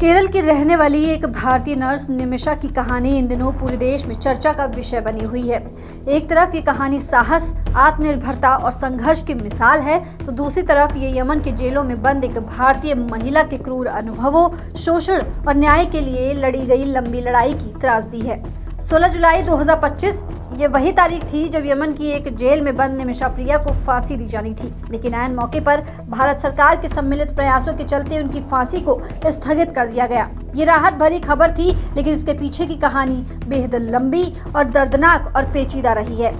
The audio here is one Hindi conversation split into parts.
केरल की रहने वाली एक भारतीय नर्स निमिषा की कहानी इन दिनों पूरे देश में चर्चा का विषय बनी हुई है। एक तरफ ये कहानी साहस, आत्मनिर्भरता और संघर्ष की मिसाल है, तो दूसरी तरफ ये यमन के जेलों में बंद एक भारतीय महिला के क्रूर अनुभवों, शोषण और न्याय के लिए लड़ी गई लंबी लड़ाई की त्रासदी है। 16 जुलाई 2025 ये वही तारीख थी जब यमन की एक जेल में बंद निमिषा प्रिया को फांसी दी जानी थी, लेकिन ऐन मौके पर भारत सरकार के सम्मिलित प्रयासों के चलते उनकी फांसी को स्थगित कर दिया गया। ये राहत भरी खबर थी, लेकिन इसके पीछे की कहानी बेहद लंबी और दर्दनाक और पेचीदा रही है।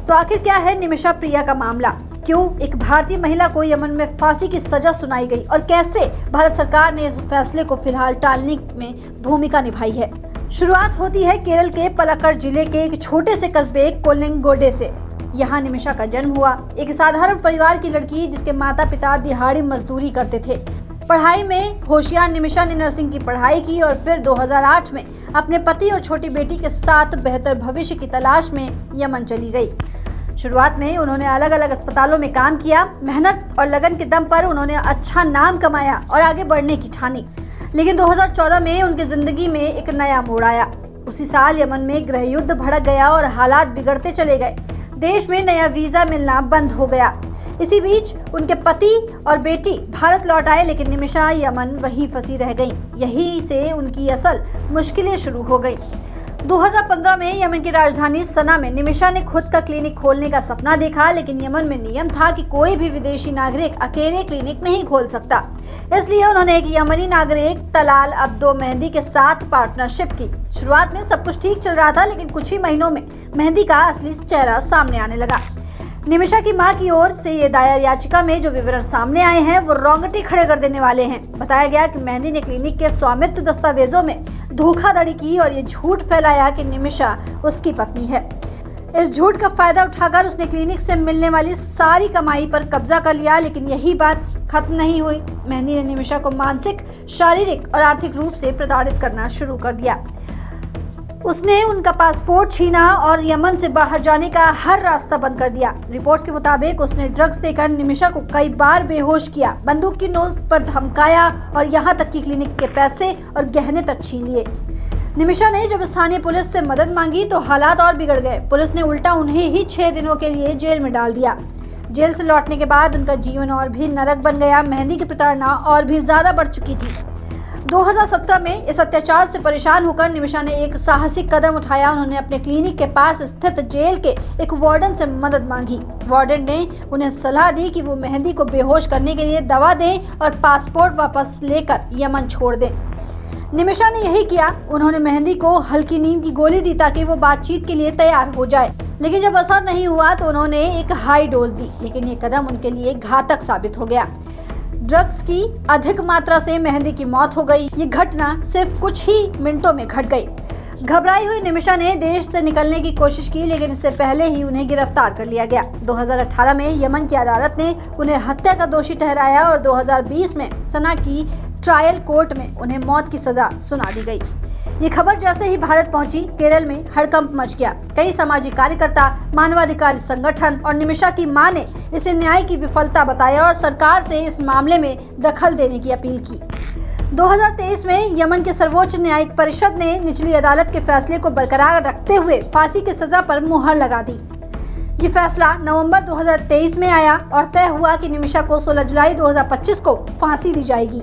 तो आखिर क्या है निमिषा प्रिया का मामला? क्यों एक भारतीय महिला को यमन में फांसी की सजा सुनाई गई और कैसे भारत सरकार ने इस फैसले को फिलहाल टालने में भूमिका निभाई है? शुरुआत होती है केरल के पलक्कड़ जिले के एक छोटे से कस्बे कोलिंगोडे से। यहाँ निमिषा का जन्म हुआ। एक साधारण परिवार की लड़की जिसके माता पिता दिहाड़ी मजदूरी करते थे। पढ़ाई में होशियार निमिषा ने नर्सिंग की पढ़ाई की और फिर 2008 में अपने पति और छोटी बेटी के साथ बेहतर भविष्य की तलाश में यमन चली गई। शुरुआत में उन्होंने अलग अलग अस्पतालों में काम किया। मेहनत और लगन के दम पर उन्होंने अच्छा नाम कमाया और आगे बढ़ने की ठानी। लेकिन 2014 में उनकी जिंदगी में एक नया मोड़ आया। उसी साल यमन में गृह युद्ध भड़क गया और हालात बिगड़ते चले गए। देश में नया वीजा मिलना बंद हो गया। इसी बीच उनके पति और बेटी भारत लौट आए, लेकिन निमिषा यमन वहीं फंसी रह गई। यहीं से उनकी असल मुश्किलें शुरू हो गई। 2015 में यमन की राजधानी सना में निमिषा ने खुद का क्लिनिक खोलने का सपना देखा, लेकिन यमन में नियम था कि कोई भी विदेशी नागरिक अकेले क्लिनिक नहीं खोल सकता। इसलिए उन्होंने एक यमनी नागरिक तलाल अब्दो मेहंदी के साथ पार्टनरशिप की। शुरुआत में सब कुछ ठीक चल रहा था, लेकिन कुछ ही महीनों में मेहंदी का असली चेहरा सामने आने लगा। निमिषा की मां की ओर से ये दायर याचिका में जो विवरण सामने आए हैं वो रोंगटे खड़े कर देने वाले हैं। बताया गया कि मेहंदी ने क्लिनिक के स्वामित्व दस्तावेजों में धोखाधड़ी की और ये झूठ फैलाया कि निमिषा उसकी पत्नी है। इस झूठ का फायदा उठाकर उसने क्लिनिक से मिलने वाली सारी कमाई पर कब्जा कर लिया। लेकिन यही बात खत्म नहीं हुई। मेहंदी ने निमिषा को मानसिक, शारीरिक और आर्थिक रूप से प्रताड़ित करना शुरू कर दिया। उसने उनका पासपोर्ट छीना और यमन से बाहर जाने का हर रास्ता बंद कर दिया। रिपोर्ट्स के मुताबिक उसने ड्रग्स देकर निमिषा को कई बार बेहोश किया, बंदूक की नोक पर धमकाया और यहाँ तक कि क्लिनिक के पैसे और गहने तक छीन लिए। निमिषा ने जब स्थानीय पुलिस से मदद मांगी तो हालात और बिगड़ गए। पुलिस ने उल्टा उन्हें ही 6 दिनों के लिए जेल में डाल दिया। जेल से लौटने के बाद उनका जीवन और भी नरक बन गया। मेहंदी की प्रताड़ना और भी ज्यादा बढ़ चुकी थी। 2017 में इस अत्याचार से परेशान होकर निमिषा ने एक साहसिक कदम उठाया। उन्होंने अपने क्लिनिक के पास स्थित जेल के एक वार्डन से मदद मांगी। वार्डन ने उन्हें सलाह दी कि वो मेहंदी को बेहोश करने के लिए दवा दें और पासपोर्ट वापस लेकर यमन छोड़ दें। निमिषा ने यही किया। उन्होंने मेहंदी को हल्की नींद की गोली दी ताकि वो बातचीत के लिए तैयार हो जाए। लेकिन जब असर नहीं हुआ तो उन्होंने एक हाई डोज दी, लेकिन ये कदम उनके लिए घातक साबित हो गया। ड्रग्स की अधिक मात्रा से मेहंदी की मौत हो गई। ये घटना सिर्फ कुछ ही मिनटों में घट गई। घबराई हुई निमिषा ने देश से निकलने की कोशिश की, लेकिन इससे पहले ही उन्हें गिरफ्तार कर लिया गया। 2018 में यमन की अदालत ने उन्हें हत्या का दोषी ठहराया और 2020 में सना की ट्रायल कोर्ट में उन्हें मौत की सजा सुना दी गई। ये खबर जैसे ही भारत पहुंची, केरल में हड़कंप मच गया। कई सामाजिक कार्यकर्ता, मानवाधिकार संगठन और निमिषा की मां ने इसे न्याय की विफलता बताया और सरकार से इस मामले में दखल देने की अपील की। 2023 में यमन के सर्वोच्च न्यायिक परिषद ने निचली अदालत के फैसले को बरकरार रखते हुए फांसी की सजा पर मुहर लगा दी। ये फैसला नवंबर 2023 में आया और तय हुआ कि निमिषा को 16 जुलाई 2025 को फांसी दी जाएगी।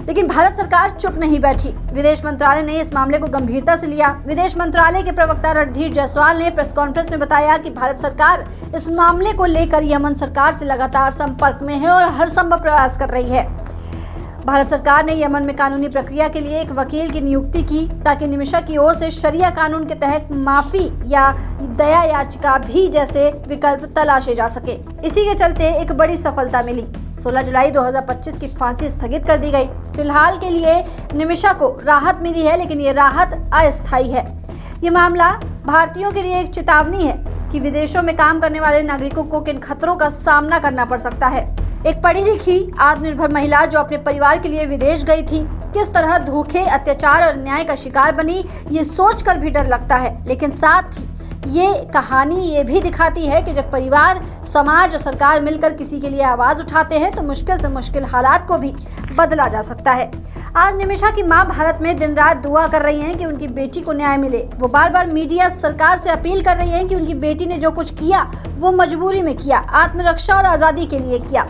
लेकिन भारत सरकार चुप नहीं बैठी। विदेश मंत्रालय ने इस मामले को गंभीरता से लिया। विदेश मंत्रालय के प्रवक्ता रणधीर जायसवाल ने प्रेस कॉन्फ्रेंस में बताया कि भारत सरकार इस मामले को लेकर यमन सरकार से लगातार संपर्क में है और हर संभव प्रयास कर रही है। भारत सरकार ने यमन में कानूनी प्रक्रिया के लिए एक वकील की नियुक्ति की ताकि निमिषा की ओर से शरिया कानून के तहत माफी या दया याचिका भी जैसे विकल्प तलाशे जा सके। इसी के चलते एक बड़ी सफलता मिली। 16 जुलाई 2025 की फांसी स्थगित कर दी गई। फिलहाल के लिए निमिषा को राहत मिली है, लेकिन ये राहत अस्थायी है। ये मामला भारतीयों के लिए एक चेतावनी है कि विदेशों में काम करने वाले नागरिकों को किन खतरों का सामना करना पड़ सकता है। एक पढ़ी लिखी आत्मनिर्भर महिला जो अपने परिवार के लिए विदेश गई थी, किस तरह धोखे, अत्याचार और न्याय का शिकार बनी, ये सोचकर भी डर लगता है। लेकिन साथ ही ये कहानी ये भी दिखाती है कि जब परिवार, समाज और सरकार मिलकर किसी के लिए आवाज उठाते हैं तो मुश्किल से मुश्किल हालात को भी बदला जा सकता है। आज निमिषा की मां भारत में दिन रात दुआ कर रही हैं कि उनकी बेटी को न्याय मिले। वो बार बार मीडिया, सरकार से अपील कर रही हैं कि उनकी बेटी ने जो कुछ किया वो मजबूरी में किया, आत्मरक्षा और आजादी के लिए किया।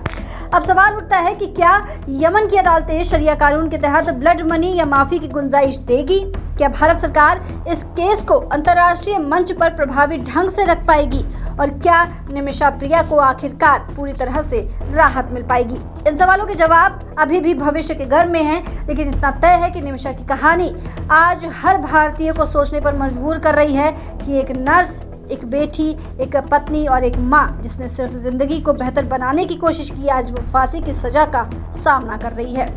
अब सवाल उठता है कि क्या यमन की अदालतें शरिया कानून के तहत ब्लड मनी या माफी की गुंजाइश देगी? क्या भारत सरकार इस केस को अंतर्राष्ट्रीय मंच पर प्रभावी ढंग से रख पाएगी? और क्या निमिषा प्रिया को आखिरकार पूरी तरह से राहत मिल पाएगी? इन सवालों के जवाब अभी भी भविष्य के घर में हैं, लेकिन इतना तय है कि निमिषा की कहानी आज हर भारतीय को सोचने पर मजबूर कर रही है कि एक नर्स, एक बेटी, एक पत्नी और एक माँ जिसने सिर्फ जिंदगी को बेहतर बनाने की कोशिश की, आज वो फांसी की सजा का सामना कर रही है।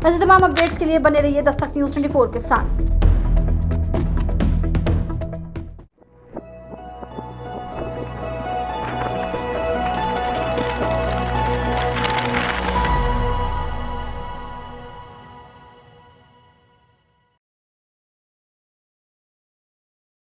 ऐसे तमाम अपडेट्स के लिए बने रहिए दस्तक न्यूज़ 24 के साथ।